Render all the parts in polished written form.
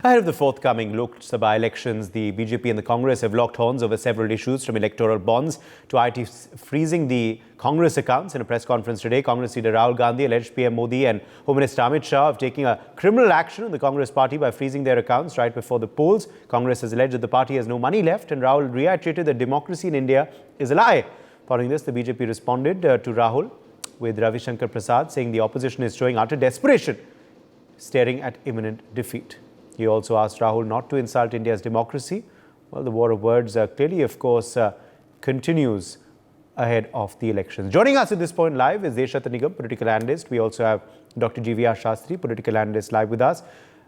Ahead of the forthcoming Lok Sabha elections, the BJP and the Congress have locked horns over several issues, from electoral bonds to IT freezing the Congress accounts. In a press conference today, Congress leader Rahul Gandhi alleged PM Modi and Home Minister Amit Shah of taking a criminal action on the Congress party by freezing their accounts right before the polls. Congress has alleged that the party has no money left, and Rahul reiterated that democracy in India is a lie. Following this, the BJP responded to Rahul with Ravi Shankar Prasad saying the opposition is showing utter desperation, staring at imminent defeat. He also asked Rahul not to insult India's democracy. Well, the war of words clearly, of course, continues ahead of the elections. Joining us at this point live is Deshat Nigam, political analyst. We also have Dr. GVR Shastri, political analyst, live with us.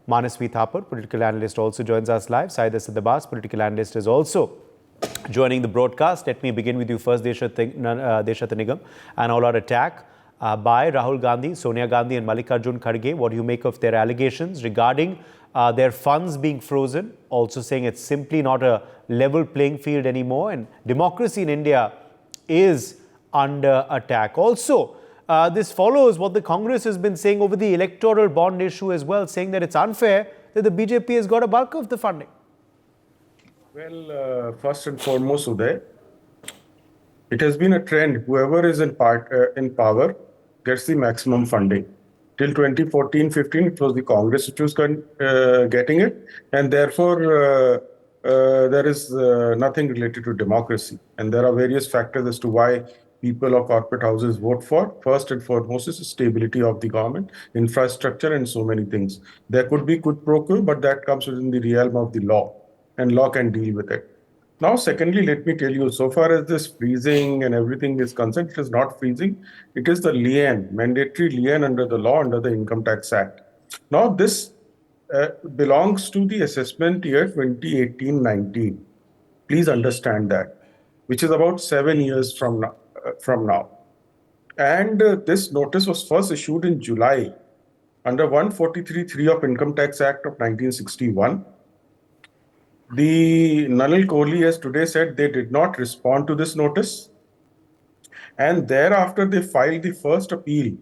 Manasvi Thapar, political analyst, also joins us live. Saida Siddhabas, political analyst, is also joining the broadcast. Let me begin with you first, Deshat Nigam. An all-out attack by Rahul Gandhi, Sonia Gandhi and Mallikarjun Kharge. What do you make of their allegations regarding their funds being frozen, also saying it's simply not a level playing field anymore and democracy in India is under attack? Also, this follows what the Congress has been saying over the electoral bond issue as well, saying that it's unfair that the BJP has got a bulk of the funding. Well, first and foremost, Uday, it has been a trend. Whoever is in power gets the maximum funding. Till 2014-15, it was the Congress which was getting it, and therefore there is nothing related to democracy. And there are various factors as to why people or corporate houses vote for. First and foremost is the stability of the government, infrastructure, and so many things. There could be quid pro quo, but that comes within the realm of the law, and law can deal with it. Now, secondly, let me tell you, so far as this freezing and everything is concerned, it is not freezing. It is the lien, mandatory lien under the law, under the Income Tax Act. Now, this belongs to the assessment year 2018-19. Please understand that, which is about 7 years from now. And this notice was first issued in July under 143(3) of Income Tax Act of 1961. The Nalin Kohli has today said they did not respond to this notice, and thereafter they filed the first appeal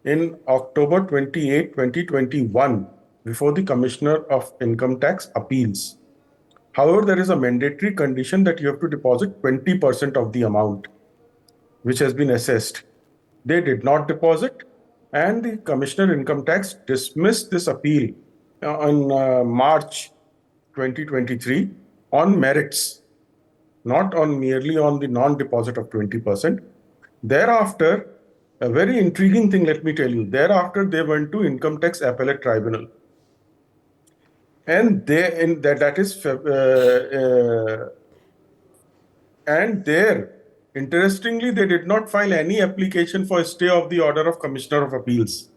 in October 28, 2021 before the Commissioner of Income Tax Appeals. However, there is a mandatory condition that you have to deposit 20% of the amount which has been assessed. They did not deposit, and the Commissioner of Income Tax dismissed this appeal on March 2023 on merits, not on merely on the non-deposit of 20%. Thereafter, a very intriguing thing, let me tell you, thereafter they went to Income Tax Appellate Tribunal. And interestingly, they did not file any application for a stay of the order of Commissioner of Appeals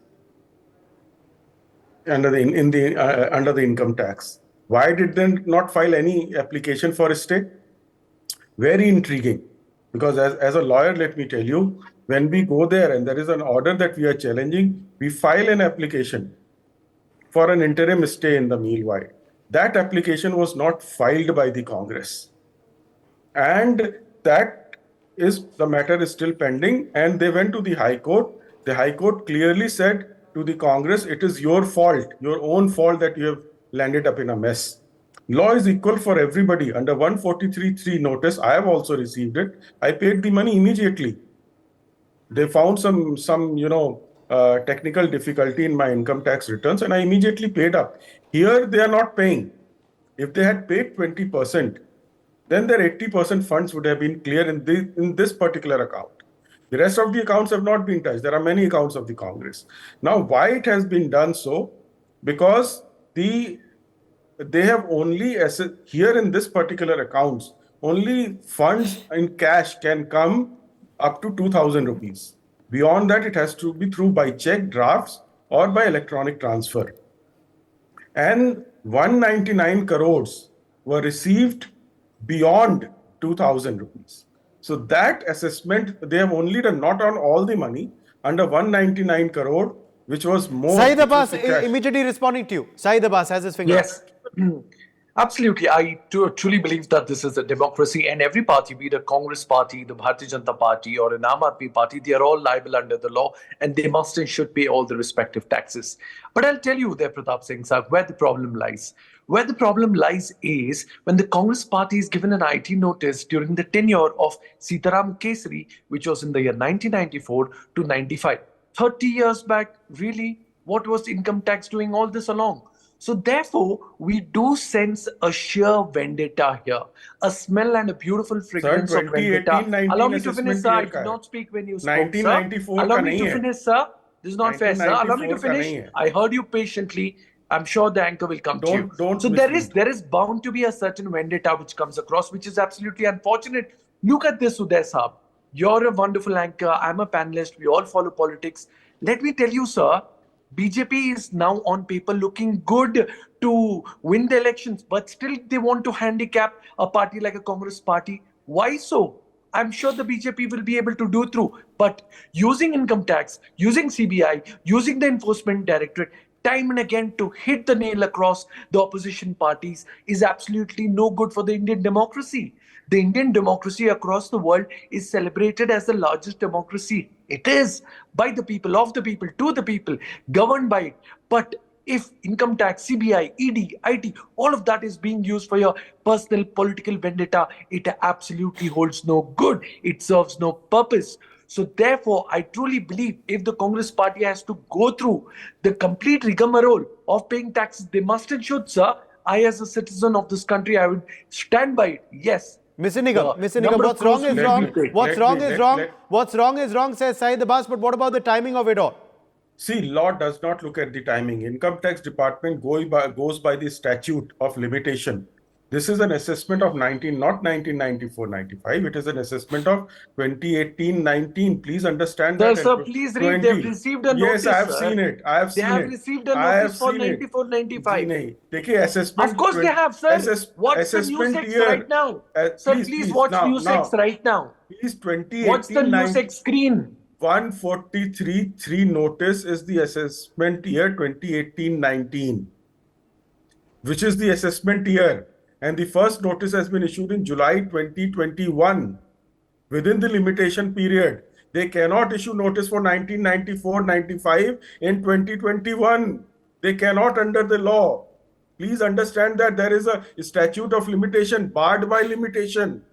under the income tax. Why did they not file any application for a stay? Very intriguing, because as a lawyer, let me tell you, when we go there and there is an order that we are challenging, we file an application for an interim stay in the meanwhile. That application was not filed by the Congress. And the matter is still pending, and they went to the High Court. The High Court clearly said to the Congress, it is your fault, your own fault that you have landed up in a mess. Law is equal for everybody. Under 143(3) notice, I have also received it. I paid the money immediately. They found some technical difficulty in my income tax returns, and I immediately paid up. Here, they are not paying. If they had paid 20%, then their 80% funds would have been clear in this particular account. The rest of the accounts have not been touched. There are many accounts of the Congress. Now, why it has been done so? Because they have only, here in this particular accounts, only funds in cash can come up to 2,000 rupees. Beyond that, it has to be through by check, drafts, or by electronic transfer. And 199 crores were received beyond 2,000 rupees. So that assessment, they have only done not on all the money, under 199 crore, which was more. Said Abbas immediately responding to you. Said Abbas has his finger. Yes. Absolutely. I truly believe that this is a democracy, and every party, be it a Congress party, the Bharatiya Janata Party, or an Aam Aadmi Party, they are all liable under the law, and they must and should pay all the respective taxes. But I'll tell you there, Pratap Singh Sahib, where the problem lies. Where the problem lies is when the Congress party is given an IT notice during the tenure of Sitaram Kesari, which was in the year 1994 to 95. 30 years back, really, what was income tax doing all this along? So therefore, we do sense a sheer vendetta here, a smell and a beautiful Sir, fragrance of vendetta. 2018-19 Allow me to finish, assessment sir. I year did का है. not speak when you spoke, sir. 1994 Allow का me नहीं to है. finish, sir. This is not fair, sir. Allow me to 1994 का finish. नहीं है. I heard you patiently. I'm sure the anchor will come to you. Don't So mislead. there is bound to be a certain vendetta which comes across, which is absolutely unfortunate. Look at this, Uday Saab. You're a wonderful anchor. I'm a panelist. We all follow politics. Let me tell you, sir, BJP is now on paper looking good to win the elections, but still they want to handicap a party like a Congress party. Why so? I'm sure the BJP will be able to do through. But using income tax, using CBI, using the enforcement directorate, time and again to hit the nail across the opposition parties is absolutely no good for the Indian democracy. The Indian democracy across the world is celebrated as the largest democracy. It is by the people, of the people, to the people, governed by it. But if income tax, CBI, ED, IT, all of that is being used for your personal political vendetta, it absolutely holds no good. It serves no purpose. So therefore, I truly believe if the Congress party has to go through the complete rigmarole of paying taxes, they must and should, sir. I, as a citizen of this country, I would stand by it. Yes. Mr. Nigam, what's wrong is wrong. What's wrong is wrong, says Saeed Abbas, but what about the timing of it all? See, law does not look at the timing. Income tax department goes by the statute of limitation. This is an assessment of not 1994-95. It is an assessment of 2018-19. Please understand that. Sir, please read. They've received a notice. Yes, I have seen it. I have seen it. They have received a notice for 94-95. Assessment. Of course they have, sir. What's the NewsX right now? Sir, please watch NewsX right now. Please, 2018. What's the NewsX screen? 143.3 notice is the assessment year 2018-19, which is the assessment year. And the first notice has been issued in July 2021. Within the limitation period, they cannot issue notice for 1994-95 in 2021. They cannot under the law. Please understand that there is a statute of limitation, barred by limitation.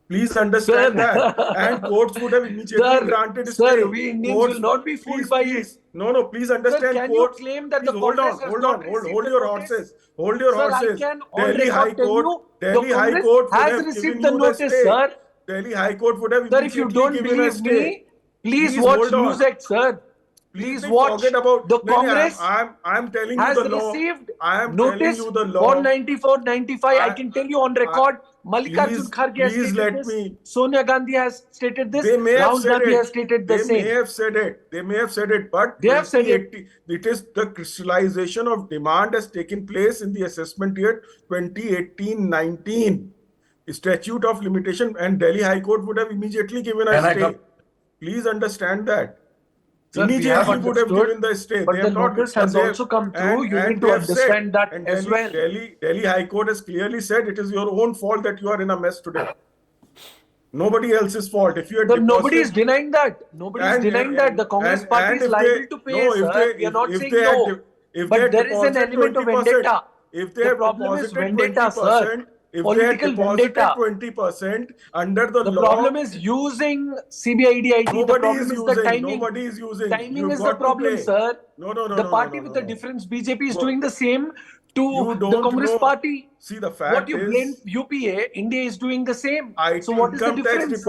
Please understand that. And courts would have immediately granted stay. Sir, we Indians will not be fooled by it. No, please understand. Sir, can courts, you claim that please the hold Congress on. Hold your horses. Hold your horses. I can Delhi High Court. Delhi High Court would have given you the stay. Sir. Delhi High Court would have Sir, if you don't believe me, please watch NewsX, sir. Please watch the Congress. I'm telling you has the law. received I am notice telling you the law. for 94-95. I can tell you on record. Mallikarjun Kharge has stated this. Sonia Gandhi has stated this. Rahul Gandhi has stated the same. They may have said it. But they have said it. It is the crystallization of demand has taken place in the assessment year 2018-19. Statute of limitation, and Delhi High Court would have immediately given a stay. Please understand that. Sir, immediately would have given the stay. But the notice has also come through. You need to understand that as well. Delhi High Court has clearly said it is your own fault that you are in a mess today. Nobody else's fault. If you had nobody is denying that. Nobody is denying that. The Congress party is liable to pay, sir. We are not saying no. But there is an element of vendetta. The problem is vendetta, sir. If political vendetta. 20% under the law. The problem is using CBI, ED, Nobody is using. Timing is the problem, sir. No. The party with the difference, BJP, is doing the same to the Congress party. See, the fact what you blame UPA, India is doing the same. So what is the difference,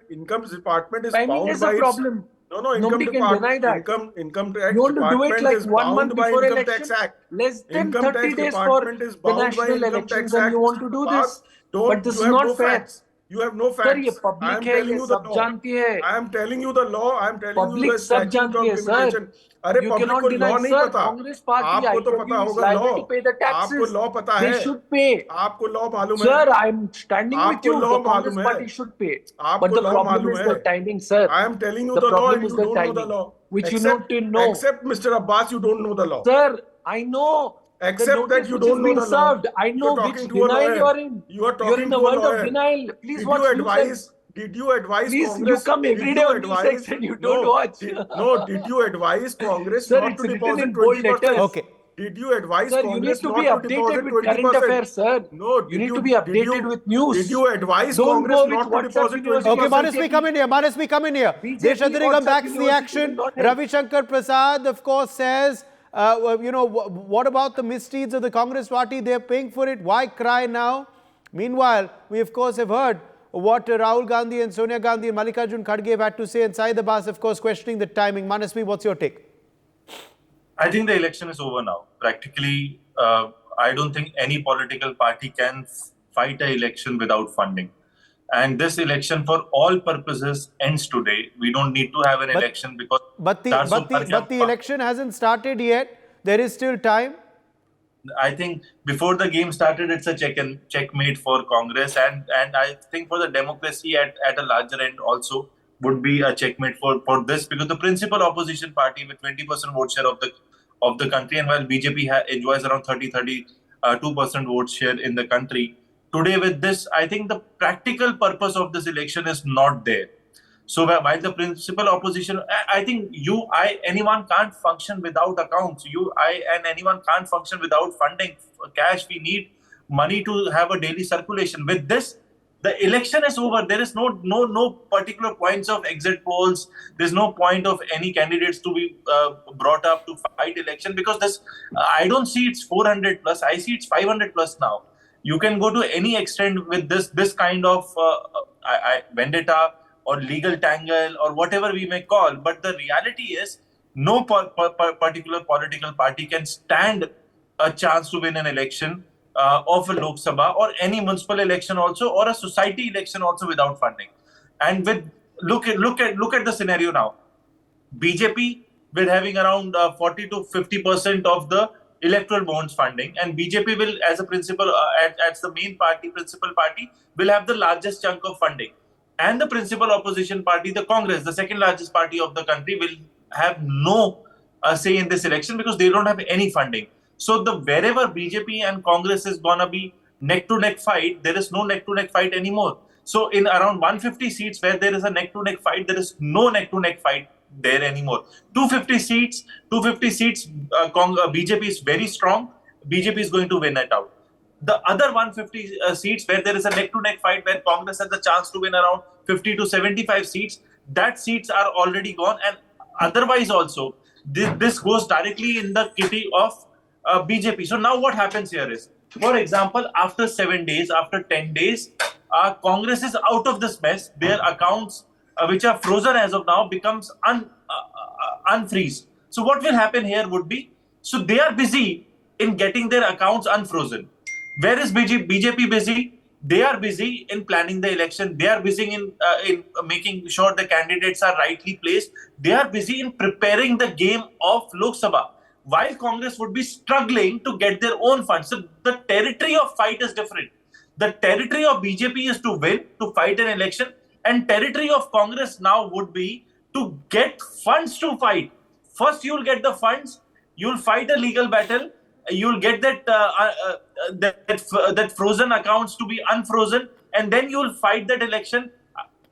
Income department is timing is a problem. Nobody can deny that. Income tax you want to do it like 1 month before election, Act. Less than 30 days for the national elections, and you want to do this. But this is not fair. You have no facts. Sir, ये public है, ये सब जानती है. I am telling you the law. I am telling public you the statute of limitation. अरे you cannot deny, sir. Congress party, आपको तो पता होगा law. To pay the taxes. आपको law पता है. They should pay. आपको law मालूम है. Sir, I am standing with you. The Congress party should pay. But the problem is the timing, sir. I am telling you the law and you don't know the law. Which you need to know. Except Mr. Abbas, you don't know the law. Sir, I know. The Accept that notice you which has don't know been the law. served. I You know are which talking to a denial you lawyer. are in. You are You're talking in the to a world of lawyer. denial. Please Did watch you NewsX. advise? Did you advise Please, you Congress? come every Did day you on NewsX advise? and you don't No. watch. Did you advise Congress Sir, not it's to written deposit in bold 20%? letters. Okay. Did you advise Sir, you need Congress to be not to updated deposit with current 20%? affairs, sir. No. You need to be updated with news. Did you advise Don't Congress go with not to WhatsApp deposit University. 20%? Okay, Manasvi, come in here. Manasvi, come in here. BJP, Deshadirigam WhatsApp backs the University will action. not help. Ravi Shankar Prasad, of course, says, what about the misdeeds of the Congress party? They're paying for it. Why cry now? Meanwhile, we, of course, have heard what Rahul Gandhi and Sonia Gandhi and Mallikarjun Kharge have had to say, and Saeed Abbas, of course, questioning the timing. Manasvi, what's your take? I think the election is over now. Practically, I don't think any political party can fight an election without funding. And this election, for all purposes, ends today. We don't need to have an election because But the election hasn't started yet. There is still time. I think before the game started, it's a checkmate for Congress, and I think for the democracy at a larger end also would be a checkmate for this, because the principal opposition party with 20% vote share of the country, and while BJP enjoys around 32% vote share in the country today, with this, I think the practical purpose of this election is not there. So while the principal opposition, I think anyone can't function without accounts. And anyone can't function without funding, cash. We need money to have a daily circulation. With this, the election is over. There is no particular points of exit polls. There's no point of any candidates to be brought up to fight election, because this, I don't see it's 400 plus. I see it's 500 plus now. You can go to any extent with this kind of vendetta or legal tangle or whatever we may call. But the reality is, no particular political party can stand a chance to win an election of a Lok Sabha or any municipal election also, or a society election also, without funding. And with look at the scenario now. BJP, with having around 40 to 50% of the electoral bonds funding, and BJP will, as a principal, as the main party, principal party, will have the largest chunk of funding. And the principal opposition party, the Congress, the second largest party of the country, will have no say in this election because they don't have any funding. So wherever BJP and Congress is gonna be neck-to-neck fight, there is no neck-to-neck fight anymore. So in around 150 seats where there is a neck-to-neck fight, there is no neck-to-neck fight there anymore. 250 seats, BJP is very strong. BJP is going to win it out. The other 150 seats where there is a neck-to-neck fight, where Congress has the chance to win around 50 to 75 seats, that seats are already gone. And otherwise also, this goes directly in the kitty of BJP. So now what happens here is, for example, after 7 days, after 10 days, Congress is out of this mess. Their accounts, which are frozen as of now, becomes unfreeze. So what will happen here would be, so they are busy in getting their accounts unfrozen. Where is BJP busy? They are busy in planning the election. They are busy in making sure the candidates are rightly placed. They are busy in preparing the game of Lok Sabha, while Congress would be struggling to get their own funds. So the territory of fight is different. The territory of BJP is to win, to fight an election, and territory of Congress now would be to get funds to fight. First, you'll get the funds, you'll fight a legal battle, you'll get that frozen accounts to be unfrozen, and then you'll fight that election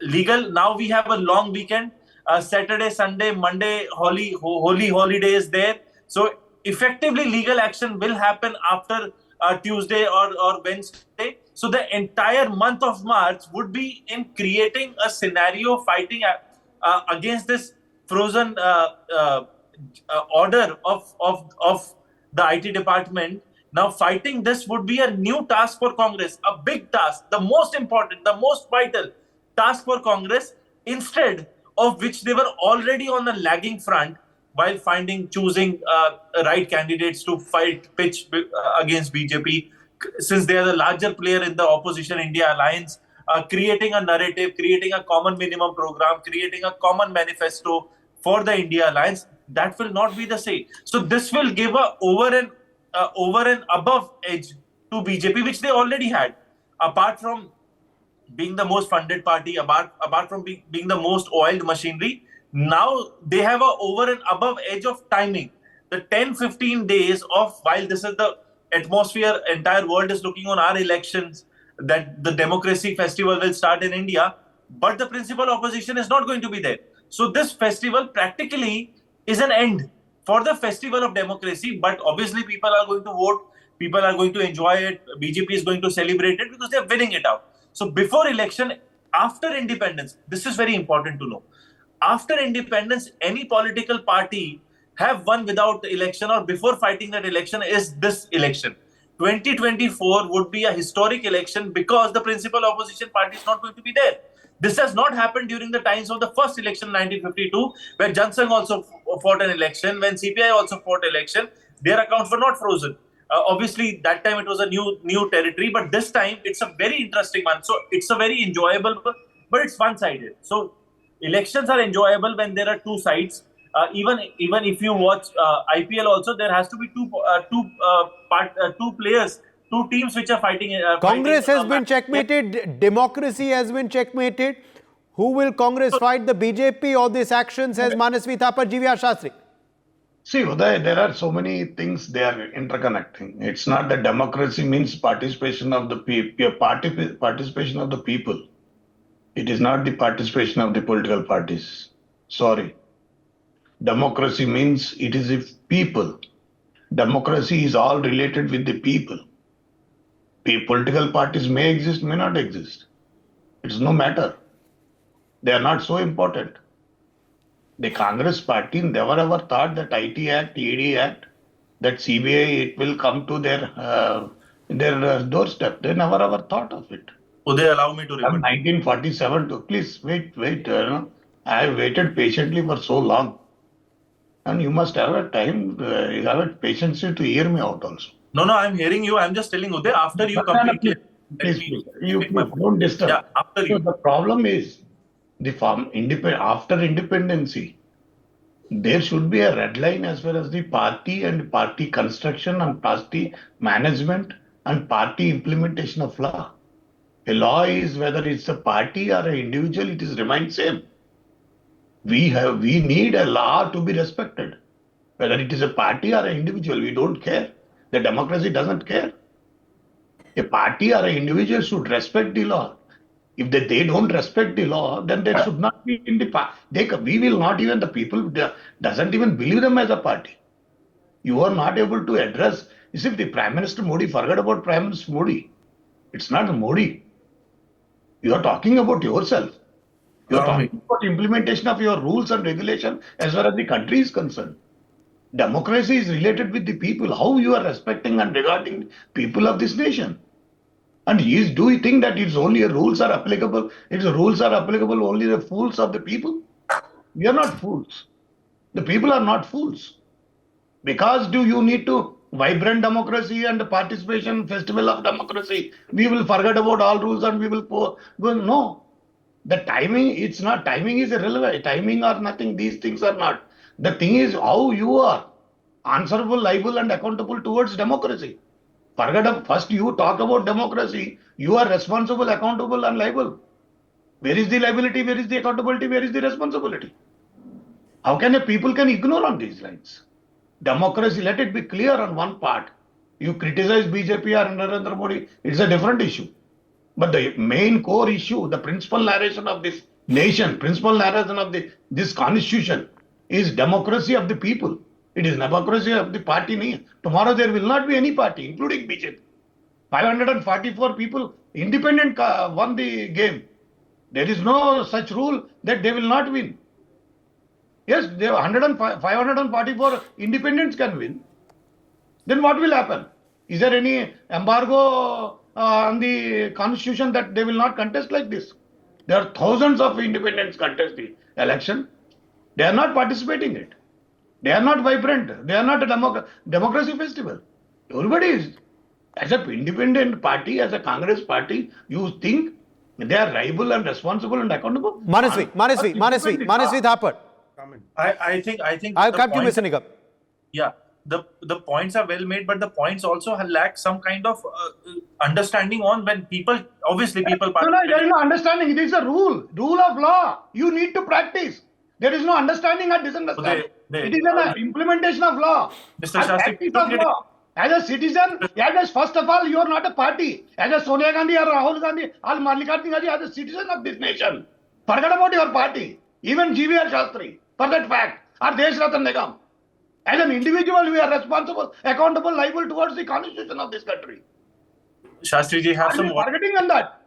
legal. Now we have a long weekend, Saturday, Sunday, Monday, holy holiday is there. So effectively, legal action will happen after Tuesday or Wednesday. So the entire month of March would be in creating a scenario, fighting against this frozen order of the IT department. Now fighting this would be a new task for Congress, a big task, the most important, the most vital task for Congress, instead of which they were already on the lagging front while choosing right candidates to pitch against BJP, since they are the larger player in the opposition India alliance, creating a narrative, creating a common minimum program, creating a common manifesto for the India alliance. That will not be the same. So this will give a over and above edge to BJP, which they already had. Apart from being the most funded party, apart from being the most oiled machinery, now they have a over and above edge of timing. the 10-15 days of, while this is the atmosphere, entire world is looking on our elections, that the democracy festival will start in India, but the principal opposition is not going to be there. So this festival practically is an end for the festival of democracy, but obviously people are going to vote, people are going to enjoy it, BJP is going to celebrate it because they are winning it out. So before election, after independence, this is very important to know. After independence, any political party have won without election or before fighting that election is this election. 2024 would be a historic election because the principal opposition party is not going to be there. This has not happened during the times of the first election in 1952, where Jansang also fought an election, when CPI also fought election. Their accounts were not frozen. Obviously, that time it was a new territory, but this time it's a very interesting one. So it's a very enjoyable, but it's one-sided. So elections are enjoyable when there are two sides. Even if you watch IPL also, there has to be two players, two teams which are fighting. Congress has been checkmated. Democracy has been checkmated. Who will Congress fight, the BJP or this action, says Manasvi Thapar, GVR Shastri? See, Uday, there are so many things they are interconnecting. It's not that democracy means participation of the people. Participation of the people. It is not the participation of the political parties. Sorry. Democracy means it is the people. Democracy is all related with the people. Political parties may exist, may not exist. It's no matter. They are not so important. The Congress party never ever thought that IT Act, ED Act, that CBI, it will come to their doorstep. They never ever thought of it. Uday, allow me to From 1947 to, please wait. I have waited patiently for so long. And you must have a time, you have a patience to hear me out also. No, I'm hearing you. I'm just telling Uday, after you complete it. Please, you don't disturb. Yeah, after you. So the problem is, after independency, there should be a red line as far as the party and party construction and party management and party implementation of law. A law is whether it's a party or an individual, it is remains same. We need a law to be respected. Whether it is a party or an individual, we don't care. The democracy doesn't care. A party or an individual should respect the law. If they don't respect the law, then they should not be in the party. We will not even, the people doesn't even believe them as a party. You are not able to address. You see, if the Prime Minister Modi, forget about Prime Minister Modi. It's not Modi. You are talking about yourself. You are talking about implementation of your rules and regulation as far as the country is concerned. Democracy is related with the people. How you are respecting and regarding people of this nation. And do you think that it's only rules are applicable? Its rules are applicable only the fools of the people? We are not fools. The people are not fools. Because do you need to vibrant democracy and the participation festival of democracy? We will forget about all rules and we will go. No. The timing, it's not, timing is irrelevant. Timing or nothing, these things are not. The thing is how you are answerable, liable and accountable towards democracy. First you talk about democracy, you are responsible, accountable and liable. Where is the liability, where is the accountability, where is the responsibility? How can people can ignore on these lines? Democracy, let it be clear on one part. You criticize BJP or Narendra Modi, it's a different issue. But the main core issue, the principal narration of this nation, principal narration of this constitution is democracy of the people. It is democracy of the party. Tomorrow there will not be any party, including BJP. 544 people, independent won the game. There is no such rule that they will not win. Yes, 544 independents can win. Then what will happen? Is there any embargo on the constitution that they will not contest like this? There are thousands of independents contest the election. They are not participating in it. They are not vibrant. They are not a democracy festival. Everybody is. As an independent party, as a Congress party, you think they are liable and responsible and accountable? Manasvi Thapar. I think I'll cut you, Mr. Nigam. Yeah, the points are well made, but the points also lack some kind of understanding on when people, obviously people. No, there is no understanding. It is a rule of law. You need to practice. There is no understanding or misunderstanding. It is an implementation of law. Mr. And Shastri, practice of law. As a citizen, first of all, you are not a party. As a Sonia Gandhi or Rahul Gandhi or Mallikarjun Kharge, as a citizen of this nation. Forget about your party. Even GVR Shastri, for that fact, or Desh Ratan Nigam. As an individual, we are responsible, accountable, liable towards the constitution of this country. Shastri ji have Are some we forgetting on that?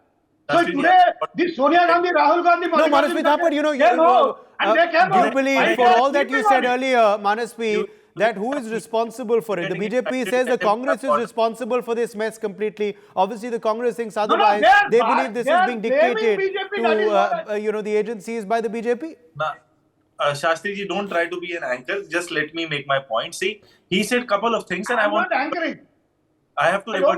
So Shastri ji, today, this Sonia Gandhi, Rahul Gandhi, No, Manasvi Thapar, they know, and they came do you out. believe, for all that you said earlier, Manasvi, that who is responsible for it? The BJP says the Congress is responsible for this mess completely. Obviously, the Congress thinks otherwise. They believe this is being dictated to, the agencies by the BJP. Shastri ji, don't try to be an anchor. Just let me make my point. See, he said a couple of things, and I'm not anchoring. I have to rebut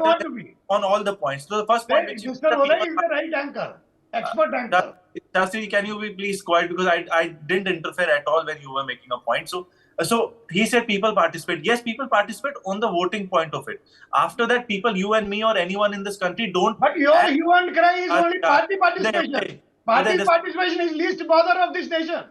on all the points. So the first point, which Mr. Uday is the right anchor, expert anchor. Shastri, can you be please quiet, because I didn't interfere at all when you were making a point. So he said people participate. Yes, people participate on the voting point of it. After that, people, you and me or anyone in this country don't. But your hue and cry is only party participation. Party participation is least bother of this nation.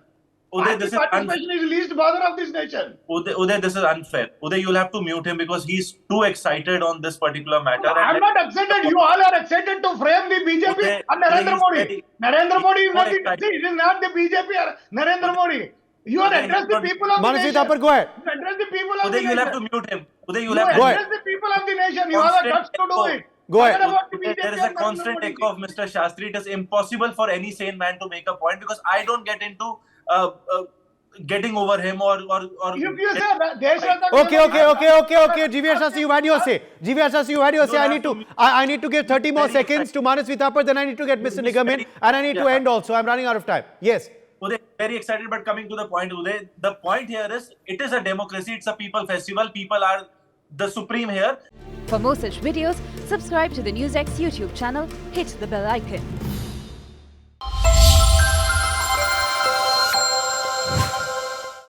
Uday, this is participation is least bother of this nation. Uday, this is unfair. Uday, you'll have to mute him because he's too excited on this particular matter. I'm not excited. You all are excited to frame the BJP Uday, and Narendra Modi. ready. Narendra Modi is not Excited. it is not the BJP or Narendra Modi. You are Uday, address the people of the Manasvi nation. Thapar, go ahead. You address the people of Uday, the you'll have to nation. mute him. Uday, you'll You have to Go address the people of the nation. You have a guts to do it. Go ahead. Forget about the BJP There is a and Narendra constant Modi. echo of Mr. Shastri. It is impossible for any sane man to make a point because I don't get into getting over him or If you say that Desh Ratan Okay. GVR Shastri, you had your say. GVR Shastri, you had your say. I need to give 30 more seconds to Manasvi Thapar, then I need to get Mr. Nigam in, and I need to end also. I'm running out of time. Yes. Uday, very excited, but coming to the point, Uday, the point here is it is a democracy. It's a people festival. People are the supreme here. For more such videos, subscribe to the NewsX YouTube channel, hit the bell icon.